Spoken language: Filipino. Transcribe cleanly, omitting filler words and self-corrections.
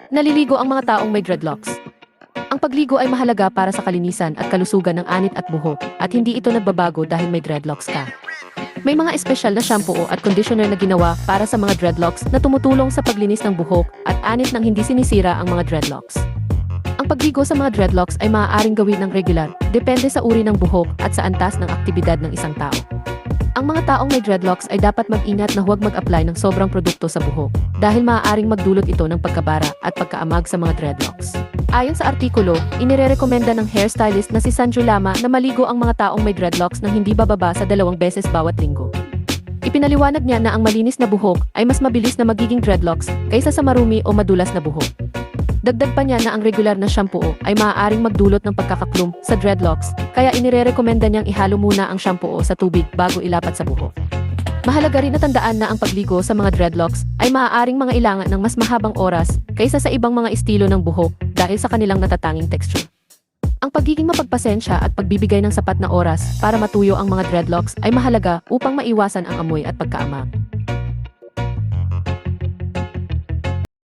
Naliligo ang mga taong may dreadlocks. Ang pagligo ay mahalaga para sa kalinisan at kalusugan ng anit at buhok, at hindi ito nagbabago dahil may dreadlocks ka. May mga espesyal na shampoo at conditioner na ginawa para sa mga dreadlocks na tumutulong sa paglinis ng buhok at anit nang hindi sinisira ang mga dreadlocks. Ang pagligo sa mga dreadlocks ay maaaring gawin ng regular, depende sa uri ng buhok at sa antas ng aktibidad ng isang tao. Ang mga taong may dreadlocks ay dapat mag-ingat na huwag mag-apply ng sobrang produkto sa buhok dahil maaaring magdulot ito ng pagkabara at pagkaamag sa mga dreadlocks. Ayon sa artikulo, inirerekomenda ng hairstylist na si Sandro Lama na maligo ang mga taong may dreadlocks ng hindi bababa sa 2 beses bawat linggo. Ipinaliwanag niya na ang malinis na buhok ay mas mabilis na magiging dreadlocks kaysa sa marumi o madulas na buhok. Dagdag pa niya na ang regular na shampoo ay maaaring magdulot ng pagkakaklum sa dreadlocks, kaya inirerekomenda niyang ihalo muna ang shampoo sa tubig bago ilapat sa buhok. Mahalaga rin na tandaan na ang pagligo sa mga dreadlocks ay maaaring mangailangan ng mas mahabang oras kaysa sa ibang mga estilo ng buhok dahil sa kanilang natatanging texture. Ang pagiging mapagpasensya at pagbibigay ng sapat na oras para matuyo ang mga dreadlocks ay mahalaga upang maiwasan ang amoy at pagkaamag.